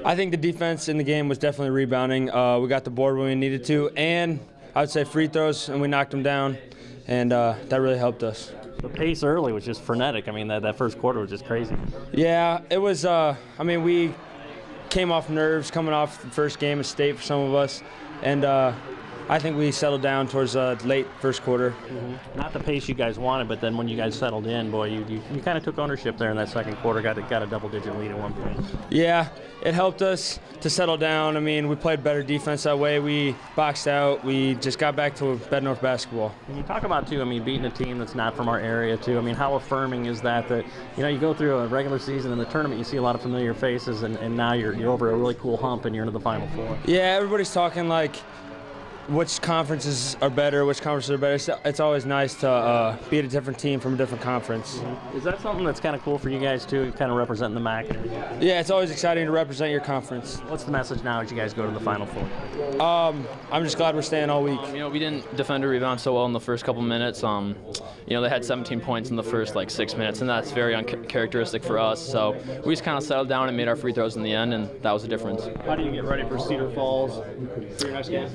I think the defense in the game was definitely rebounding. We got the board when we needed to, and I would say free throws, and we knocked them down, and that really helped us. The pace early was just frenetic. I mean, that first quarter was just crazy. Yeah, it was. I mean, we came off nerves coming off the first game of state for some of us, and I think we settled down towards late first quarter. Mm-hmm. Not the pace you guys wanted, but then when you guys settled in, boy, you kind of took ownership there in that second quarter, got a double-digit lead at one point. Yeah, it helped us to settle down. I mean, we played better defense that way. We boxed out. We just got back to Bettendorf basketball. And you talk about, too, I mean, beating a team that's not from our area, too. I mean, how affirming is that, you go through a regular season and the tournament, you see a lot of familiar faces, and now you're over a really cool hump and you're into the Final Four. Yeah, everybody's talking like which conferences are better, which conferences are better. It's always nice to beat a different team from a different conference. Is that something that's kind of cool for you guys, too, kind of representing the MAC? Yeah, it's always exciting to represent your conference. What's the message now as you guys go to the Final Four? I'm just glad we're staying all week. We didn't defend or rebound so well in the first couple minutes. They had 17 points in the first 6 minutes, and that's very uncharacteristic for us. So we just kind of settled down and made our free throws in the end, and that was the difference. How do you get ready for Cedar Falls for your next game?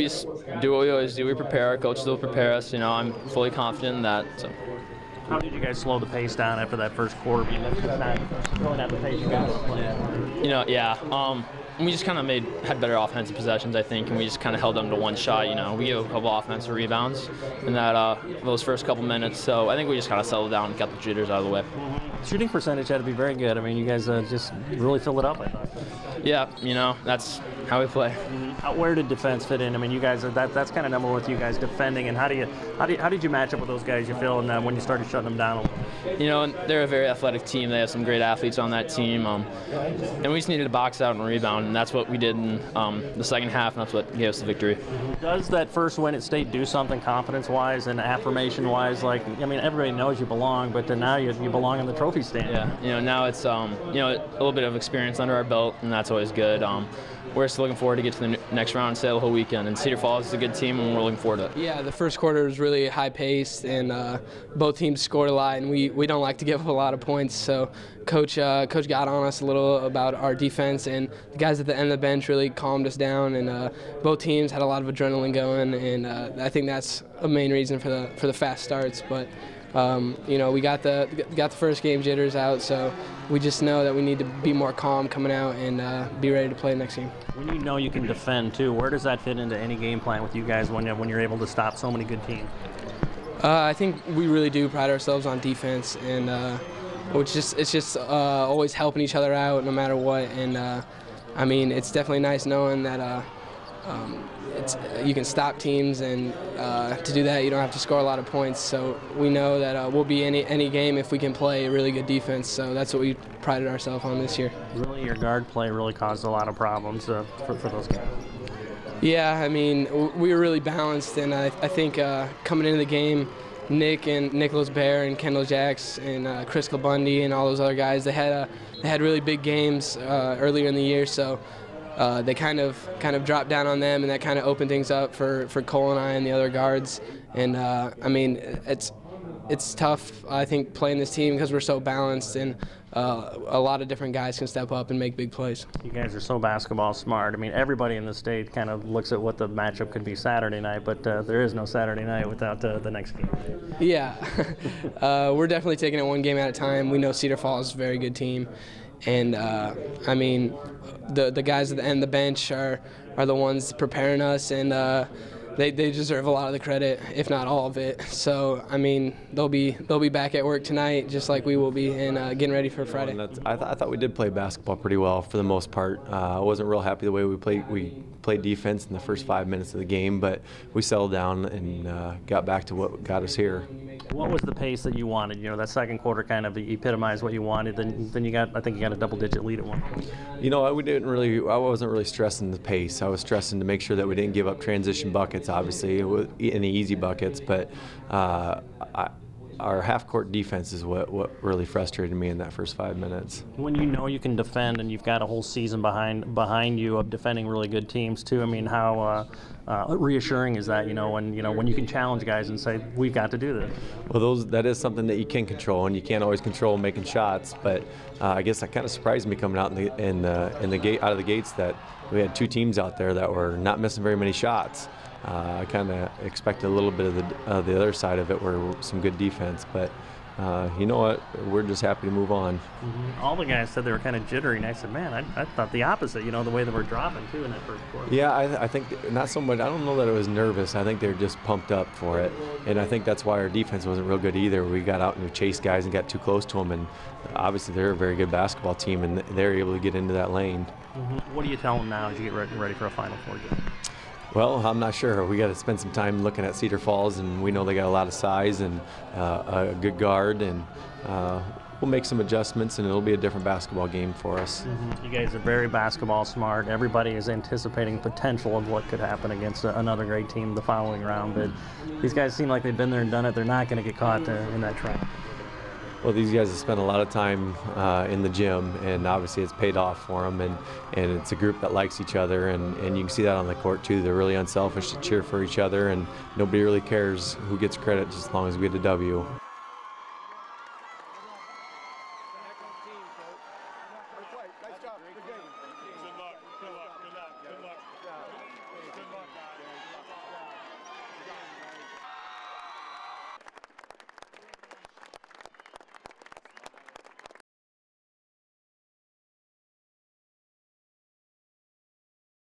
We just do what we always do. We prepare. Our coaches will prepare us. I'm fully confident in that. So. How did you guys slow the pace down after that first quarter? That's not really not the pace you guys were playing. We just kind of had better offensive possessions, I think, and we just kind of held them to one shot. We gave a couple offensive rebounds in those first couple minutes. So I think we just kind of settled down and got the jitters out of the way. Shooting percentage had to be very good. I mean, you guys just really filled it up, I thought. Yeah, that's how we play. Where did defense fit in? I mean, you guys that's kind of number one with you guys defending. And how did you match up with those guys? You feel when you started shutting them down? They're a very athletic team. They have some great athletes on that team, and we just needed to box out and rebound, and that's what we did in the second half, and that's what gave us the victory. Does that first win at state do something confidence-wise and affirmation-wise? Everybody knows you belong, but then now you belong in the trophy stand. Yeah. Now it's a little bit of experience under our belt, and that's always good. We're just looking forward to get to the next round and stay the whole weekend. And Cedar Falls is a good team, and we're looking forward to it. Yeah, the first quarter was really high-paced, and both teams scored a lot, and we don't like to give up a lot of points. So Coach got on us a little about our defense, and the guys at the end of the bench really calmed us down, and both teams had a lot of adrenaline going, and I think that's a main reason for the fast starts. But we got the first game jitters out, so we just know that we need to be more calm coming out and be ready to play next game. When you know you can defend too, where does that fit into any game plan with you guys when you're able to stop so many good teams? I think we really do pride ourselves on defense, and it's just always helping each other out no matter what. And it's definitely nice knowing that you can stop teams, and to do that you don't have to score a lot of points. So we know that we'll be any game if we can play really good defense. So that's what we prided ourselves on this year. Really, your guard play really caused a lot of problems for those guys. Yeah, we were really balanced, and I think coming into the game, Nick and Nicholas Bear and Kendall Jacks and Chris Bundy and all those other guys, they had really big games earlier in the year. So they kind of dropped down on them, and that kind of opened things up for Cole and I and the other guards. And it's tough, I think, playing this team because we're so balanced, and a lot of different guys can step up and make big plays. You guys are so basketball smart. Everybody in the state kind of looks at what the matchup could be Saturday night, but there is no Saturday night without the next game. Yeah, we're definitely taking it one game at a time. We know Cedar Falls is a very good team. And the guys at the end of the bench are the ones preparing us, and they deserve a lot of the credit, if not all of it. So they'll be back at work tonight, just like we will be, and getting ready for Friday. I thought we did play basketball pretty well for the most part. I wasn't real happy the way we played. We played defense in the first 5 minutes of the game, but we settled down and got back to what got us here. What was the pace that you wanted? That second quarter kind of epitomized what you wanted. Then I think you got a double-digit lead at one point. I wasn't really stressing the pace. I was stressing to make sure that we didn't give up transition buckets. Obviously, any easy buckets, but our half-court defense is what really frustrated me in that first 5 minutes. When you know you can defend and you've got a whole season behind you of defending really good teams too, I mean, how reassuring is that, when you can challenge guys and say, we've got to do this? Well, that is something that you can control, and you can't always control making shots. But I guess that kind of surprised me coming out in the gate, out of the gates, that we had two teams out there that were not missing very many shots. I kind of expected a little bit of the other side of it, where some good defense, but you know what? We're just happy to move on. All the guys said they were kind of jittery, and I said, man, I thought the opposite, the way that we're dropping, too, in that first quarter. Yeah, I think not so much. I don't know that it was nervous. I think they were just pumped up for it, and I think that's why our defense wasn't real good either. We got out and we chased guys and got too close to them, and obviously they're a very good basketball team, and they're able to get into that lane. What do you tell them now as you get ready for a Final Four game? Well, I'm not sure. We got to spend some time looking at Cedar Falls, and we know they got a lot of size and a good guard, and we'll make some adjustments, and it'll be a different basketball game for us. You guys are very basketball smart. Everybody is anticipating potential of what could happen against another great team the following round, but these guys seem like they've been there and done it. They're not going to get caught in that trap. Well, these guys have spent a lot of time in the gym, and obviously it's paid off for them, and it's a group that likes each other, and you can see that on the court too. They're really unselfish to cheer for each other, and nobody really cares who gets credit just as long as we get a W.